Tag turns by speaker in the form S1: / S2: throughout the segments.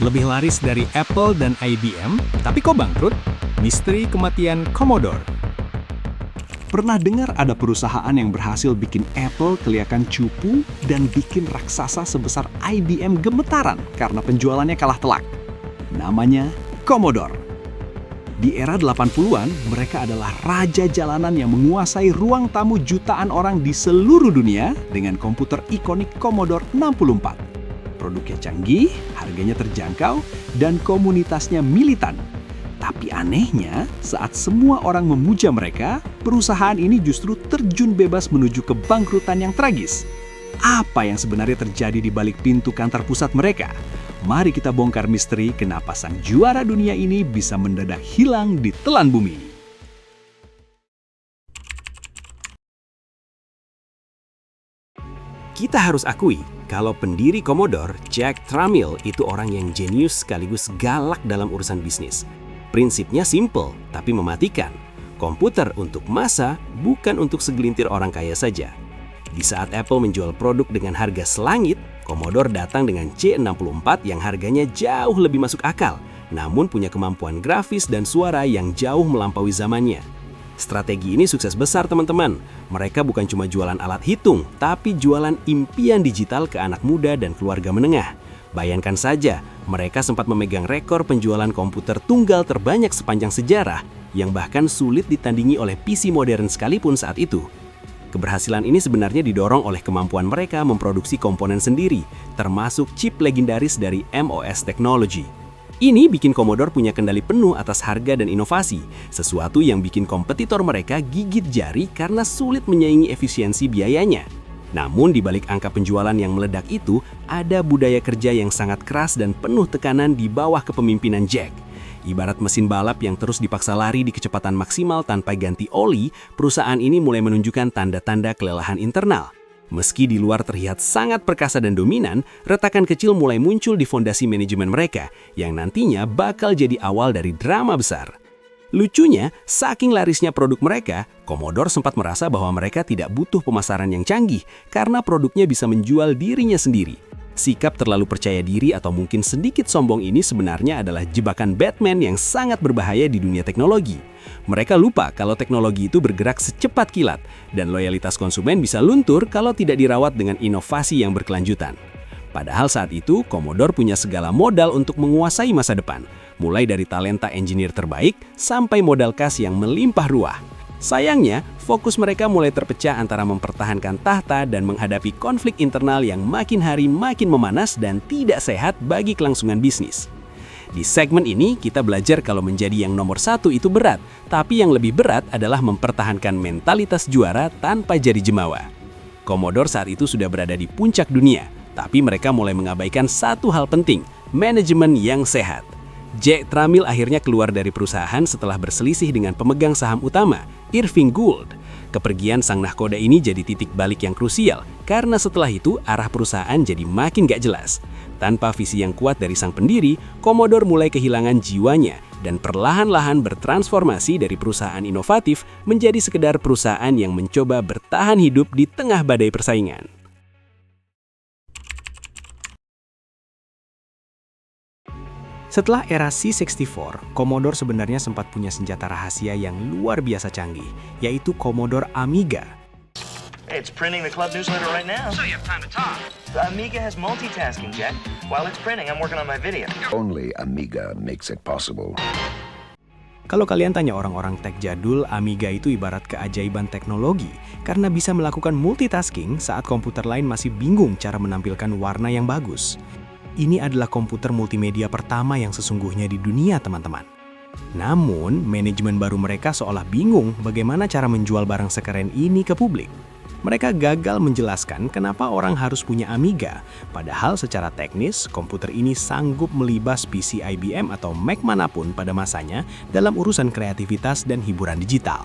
S1: Lebih laris dari Apple dan IBM, tapi kok bangkrut? Misteri kematian Commodore.
S2: Pernah dengar ada perusahaan yang berhasil bikin Apple kelihatan cupu dan bikin raksasa sebesar IBM gemetaran karena penjualannya kalah telak? Namanya Commodore. Di era 80-an, mereka adalah raja jalanan yang menguasai ruang tamu jutaan orang di seluruh dunia dengan komputer ikonik Commodore 64. Produknya canggih, harganya terjangkau, dan komunitasnya militan. Tapi anehnya, saat semua orang memuja mereka, perusahaan ini justru terjun bebas menuju kebangkrutan yang tragis. Apa yang sebenarnya terjadi di balik pintu kantor pusat mereka? Mari kita bongkar misteri kenapa sang juara dunia ini bisa mendadak hilang di telan bumi.
S3: Kita harus akui, kalau pendiri Commodore, Jack Tramiel, itu orang yang jenius sekaligus galak dalam urusan bisnis. Prinsipnya simple, tapi mematikan. Komputer untuk massa, bukan untuk segelintir orang kaya saja. Di saat Apple menjual produk dengan harga selangit, Commodore datang dengan C64 yang harganya jauh lebih masuk akal, namun punya kemampuan grafis dan suara yang jauh melampaui zamannya. Strategi ini sukses besar, teman-teman. Mereka bukan cuma jualan alat hitung, tapi jualan impian digital ke anak muda dan keluarga menengah. Bayangkan saja, mereka sempat memegang rekor penjualan komputer tunggal terbanyak sepanjang sejarah, yang bahkan sulit ditandingi oleh PC modern sekalipun saat itu. Keberhasilan ini sebenarnya didorong oleh kemampuan mereka memproduksi komponen sendiri, termasuk chip legendaris dari MOS Technology. Ini bikin Commodore punya kendali penuh atas harga dan inovasi, sesuatu yang bikin kompetitor mereka gigit jari karena sulit menyaingi efisiensi biayanya. Namun di balik angka penjualan yang meledak itu, ada budaya kerja yang sangat keras dan penuh tekanan di bawah kepemimpinan Jack. Ibarat mesin balap yang terus dipaksa lari di kecepatan maksimal tanpa ganti oli, perusahaan ini mulai menunjukkan tanda-tanda kelelahan internal. Meski di luar terlihat sangat perkasa dan dominan, retakan kecil mulai muncul di fondasi manajemen mereka, yang nantinya bakal jadi awal dari drama besar. Lucunya, saking larisnya produk mereka, Commodore sempat merasa bahwa mereka tidak butuh pemasaran yang canggih karena produknya bisa menjual dirinya sendiri. Sikap terlalu percaya diri atau mungkin sedikit sombong ini sebenarnya adalah jebakan Batman yang sangat berbahaya di dunia teknologi. Mereka lupa kalau teknologi itu bergerak secepat kilat, dan loyalitas konsumen bisa luntur kalau tidak dirawat dengan inovasi yang berkelanjutan. Padahal saat itu, Commodore punya segala modal untuk menguasai masa depan, mulai dari talenta engineer terbaik sampai modal kas yang melimpah ruah. Sayangnya, fokus mereka mulai terpecah antara mempertahankan tahta dan menghadapi konflik internal yang makin hari makin memanas dan tidak sehat bagi kelangsungan bisnis. Di segmen ini, kita belajar kalau menjadi yang nomor satu itu berat, tapi yang lebih berat adalah mempertahankan mentalitas juara tanpa jadi jemawa. Commodore saat itu sudah berada di puncak dunia, tapi mereka mulai mengabaikan satu hal penting, manajemen yang sehat. Jack Tramiel akhirnya keluar dari perusahaan setelah berselisih dengan pemegang saham utama, Irving Gould. Kepergian sang nahkoda ini jadi titik balik yang krusial, karena setelah itu arah perusahaan jadi makin gak jelas. Tanpa visi yang kuat dari sang pendiri, Commodore mulai kehilangan jiwanya dan perlahan-lahan bertransformasi dari perusahaan inovatif menjadi sekedar perusahaan yang mencoba bertahan hidup di tengah badai persaingan.
S1: Setelah era C64, Commodore sebenarnya sempat punya senjata rahasia yang luar biasa canggih, yaitu Commodore Amiga.
S4: Hey, it's printing the club newsletter right now.
S5: So you have time to talk.
S4: The Amiga has multitasking, Jack. While it's printing, I'm working on my video.
S6: Only Amiga makes it possible.
S1: Kalau kalian tanya orang-orang tech jadul, Amiga itu ibarat keajaiban teknologi karena bisa melakukan multitasking saat komputer lain masih bingung cara menampilkan warna yang bagus. Ini adalah komputer multimedia pertama yang sesungguhnya di dunia, teman-teman. Namun, manajemen baru mereka seolah bingung bagaimana cara menjual barang sekeren ini ke publik. Mereka gagal menjelaskan kenapa orang harus punya Amiga, padahal secara teknis, komputer ini sanggup melibas PC IBM atau Mac manapun pada masanya dalam urusan kreativitas dan hiburan digital.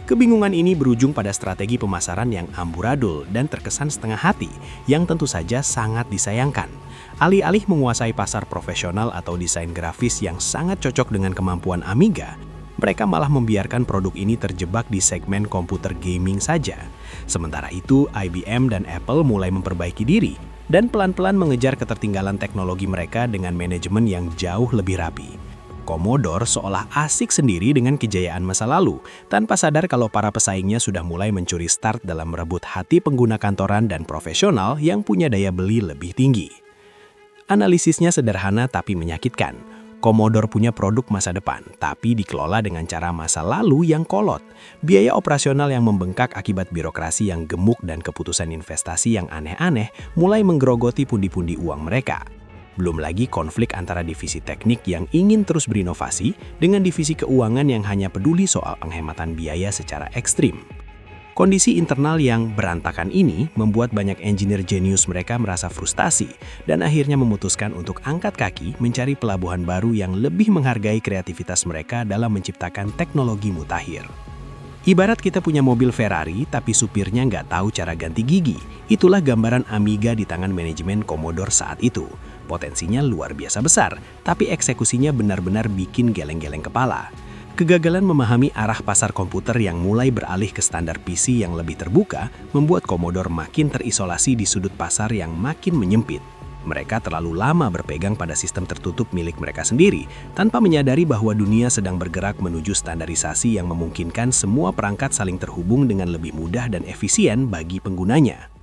S1: Kebingungan ini berujung pada strategi pemasaran yang amburadul dan terkesan setengah hati, yang tentu saja sangat disayangkan. Alih-alih menguasai pasar profesional atau desain grafis yang sangat cocok dengan kemampuan Amiga, mereka malah membiarkan produk ini terjebak di segmen komputer gaming saja. Sementara itu, IBM dan Apple mulai memperbaiki diri. dan pelan-pelan mengejar ketertinggalan teknologi mereka dengan manajemen yang jauh lebih rapi. Commodore seolah asik sendiri dengan kejayaan masa lalu, tanpa sadar kalau para pesaingnya sudah mulai mencuri start dalam merebut hati pengguna kantoran dan profesional yang punya daya beli lebih tinggi. Analisisnya sederhana tapi menyakitkan. Commodore punya produk masa depan, tapi dikelola dengan cara masa lalu yang kolot. Biaya operasional yang membengkak akibat birokrasi yang gemuk dan keputusan investasi yang aneh-aneh mulai menggerogoti pundi-pundi uang mereka. Belum lagi konflik antara divisi teknik yang ingin terus berinovasi dengan divisi keuangan yang hanya peduli soal penghematan biaya secara ekstrim. Kondisi internal yang berantakan ini membuat banyak engineer jenius mereka merasa frustasi dan akhirnya memutuskan untuk angkat kaki mencari pelabuhan baru yang lebih menghargai kreativitas mereka dalam menciptakan teknologi mutakhir. Ibarat kita punya mobil Ferrari tapi supirnya nggak tahu cara ganti gigi. Itulah gambaran Amiga di tangan manajemen Commodore saat itu. Potensinya luar biasa besar, tapi eksekusinya benar-benar bikin geleng-geleng kepala. Kegagalan memahami arah pasar komputer yang mulai beralih ke standar PC yang lebih terbuka membuat Commodore makin terisolasi di sudut pasar yang makin menyempit. Mereka terlalu lama berpegang pada sistem tertutup milik mereka sendiri, tanpa menyadari bahwa dunia sedang bergerak menuju standarisasi yang memungkinkan semua perangkat saling terhubung dengan lebih mudah dan efisien bagi penggunanya.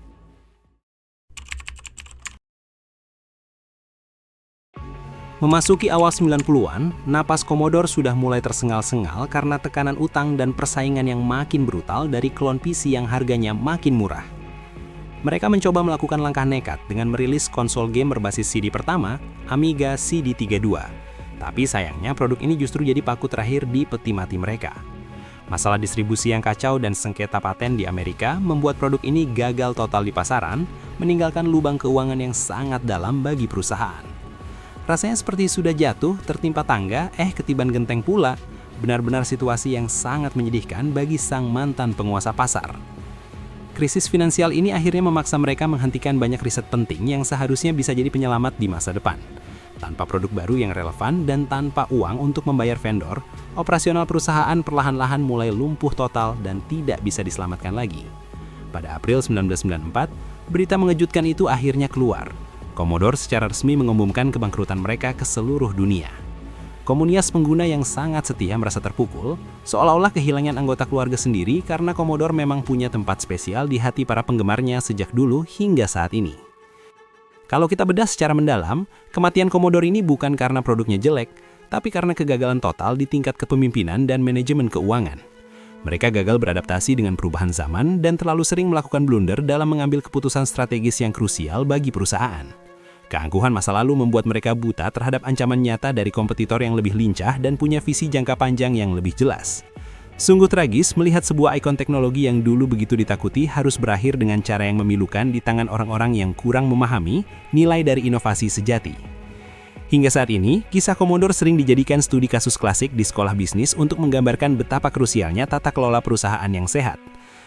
S3: Memasuki awal 90-an, napas Commodore sudah mulai tersengal-sengal karena tekanan utang dan persaingan yang makin brutal dari klon PC yang harganya makin murah. Mereka mencoba melakukan langkah nekat dengan merilis konsol game berbasis CD pertama, Amiga CD32. Tapi sayangnya produk ini justru jadi paku terakhir di peti mati mereka. Masalah distribusi yang kacau dan sengketa paten di Amerika membuat produk ini gagal total di pasaran, meninggalkan lubang keuangan yang sangat dalam bagi perusahaan. Rasanya seperti sudah jatuh, tertimpa tangga, ketiban genteng pula. Benar-benar situasi yang sangat menyedihkan bagi sang mantan penguasa pasar. Krisis finansial ini akhirnya memaksa mereka menghentikan banyak riset penting yang seharusnya bisa jadi penyelamat di masa depan. Tanpa produk baru yang relevan dan tanpa uang untuk membayar vendor, operasional perusahaan perlahan-lahan mulai lumpuh total dan tidak bisa diselamatkan lagi. Pada April 1994, berita mengejutkan itu akhirnya keluar. Commodore secara resmi mengumumkan kebangkrutan mereka ke seluruh dunia. Komunitas pengguna yang sangat setia merasa terpukul, seolah-olah kehilangan anggota keluarga sendiri karena Commodore memang punya tempat spesial di hati para penggemarnya sejak dulu hingga saat ini. Kalau kita bedah secara mendalam, kematian Commodore ini bukan karena produknya jelek, tapi karena kegagalan total di tingkat kepemimpinan dan manajemen keuangan. Mereka gagal beradaptasi dengan perubahan zaman dan terlalu sering melakukan blunder dalam mengambil keputusan strategis yang krusial bagi perusahaan. Keangkuhan masa lalu membuat mereka buta terhadap ancaman nyata dari kompetitor yang lebih lincah dan punya visi jangka panjang yang lebih jelas. Sungguh tragis melihat sebuah ikon teknologi yang dulu begitu ditakuti harus berakhir dengan cara yang memilukan di tangan orang-orang yang kurang memahami nilai dari inovasi sejati. Hingga saat ini, kisah Commodore sering dijadikan studi kasus klasik di sekolah bisnis untuk menggambarkan betapa krusialnya tata kelola perusahaan yang sehat.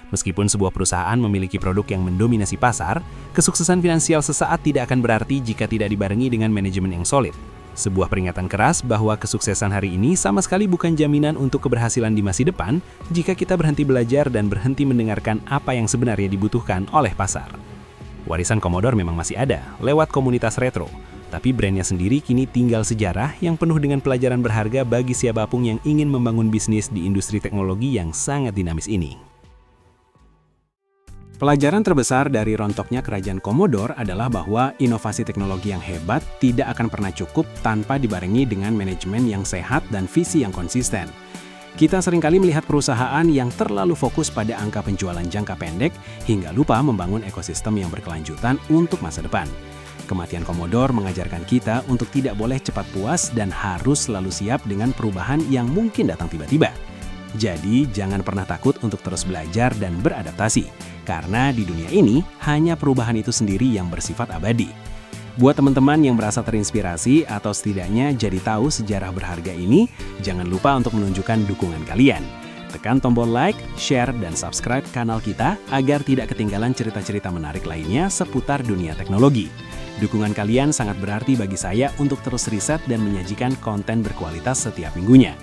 S3: Meskipun sebuah perusahaan memiliki produk yang mendominasi pasar, kesuksesan finansial sesaat tidak akan berarti jika tidak dibarengi dengan manajemen yang solid. Sebuah peringatan keras bahwa kesuksesan hari ini sama sekali bukan jaminan untuk keberhasilan di masa depan jika kita berhenti belajar dan berhenti mendengarkan apa yang sebenarnya dibutuhkan oleh pasar. Warisan Commodore memang masih ada lewat komunitas retro, tapi brandnya sendiri kini tinggal sejarah yang penuh dengan pelajaran berharga bagi siapapun yang ingin membangun bisnis di industri teknologi yang sangat dinamis ini.
S1: Pelajaran terbesar dari rontoknya kerajaan Commodore adalah bahwa inovasi teknologi yang hebat tidak akan pernah cukup tanpa dibarengi dengan manajemen yang sehat dan visi yang konsisten. Kita seringkali melihat perusahaan yang terlalu fokus pada angka penjualan jangka pendek hingga lupa membangun ekosistem yang berkelanjutan untuk masa depan. Kematian Commodore mengajarkan kita untuk tidak boleh cepat puas dan harus selalu siap dengan perubahan yang mungkin datang tiba-tiba. Jadi, jangan pernah takut untuk terus belajar dan beradaptasi, karena di dunia ini hanya perubahan itu sendiri yang bersifat abadi. Buat teman-teman yang merasa terinspirasi atau setidaknya jadi tahu sejarah berharga ini, jangan lupa untuk menunjukkan dukungan kalian. Tekan tombol like, share, dan subscribe kanal kita agar tidak ketinggalan cerita-cerita menarik lainnya seputar dunia teknologi. Dukungan kalian sangat berarti bagi saya untuk terus riset dan menyajikan konten berkualitas setiap minggunya.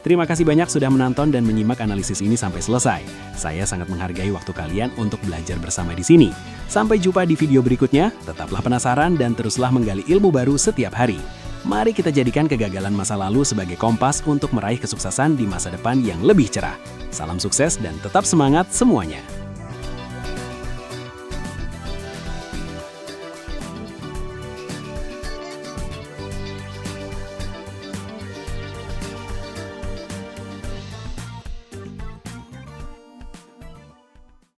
S1: Terima kasih banyak sudah menonton dan menyimak analisis ini sampai selesai. Saya sangat menghargai waktu kalian untuk belajar bersama di sini. Sampai jumpa di video berikutnya, tetaplah penasaran dan teruslah menggali ilmu baru setiap hari. Mari kita jadikan kegagalan masa lalu sebagai kompas untuk meraih kesuksesan di masa depan yang lebih cerah. Salam sukses dan tetap semangat semuanya.